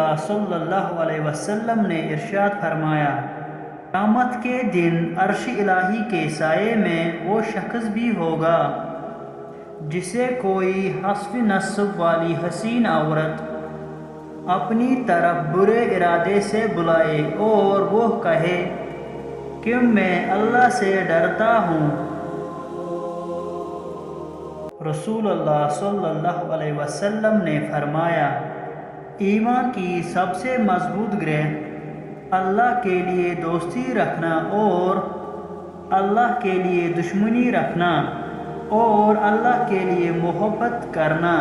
اللہ صلی اللہ علیہ وسلم نے ارشاد فرمایا، قیامت کے دن عرش الہی کے سائے میں وہ شخص بھی ہوگا جسے کوئی حسب نسب والی حسین عورت اپنی طرف برے ارادے سے بلائے اور وہ کہے کہ میں اللہ سے ڈرتا ہوں۔ رسول اللہ صلی اللہ علیہ وسلم نے فرمایا، ایمان کی سب سے مضبوط گرہ اللہ کے لیے دوستی رکھنا اور اللہ کے لیے دشمنی رکھنا اور اللہ کے لیے محبت کرنا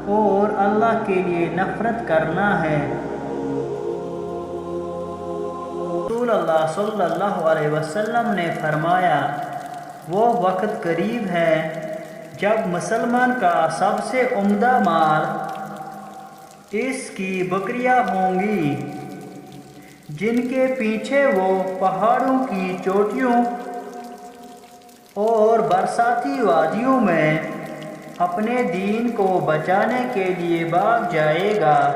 اور اللہ کے لیے نفرت کرنا ہے۔ رسول اللہ صلی اللہ علیہ وسلم نے فرمایا، وہ وقت قریب ہے جب مسلمان کا سب سے عمدہ مال اس کی بکریاں ہوں گی جن کے پیچھے وہ پہاڑوں کی چوٹیوں اور برساتی وادیوں میں اپنے دین کو بچانے کے لیے بھاگ جائے گا۔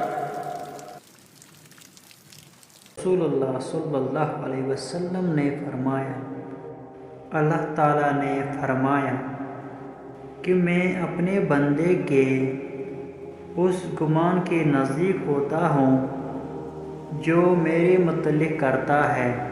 رسول اللہ صلی اللہ علیہ وسلم نے فرمایا، اللہ تعالیٰ نے فرمایا کہ میں اپنے بندے کے اس گمان کے نزدیک ہوتا ہوں جو میرے متعلق کرتا ہے۔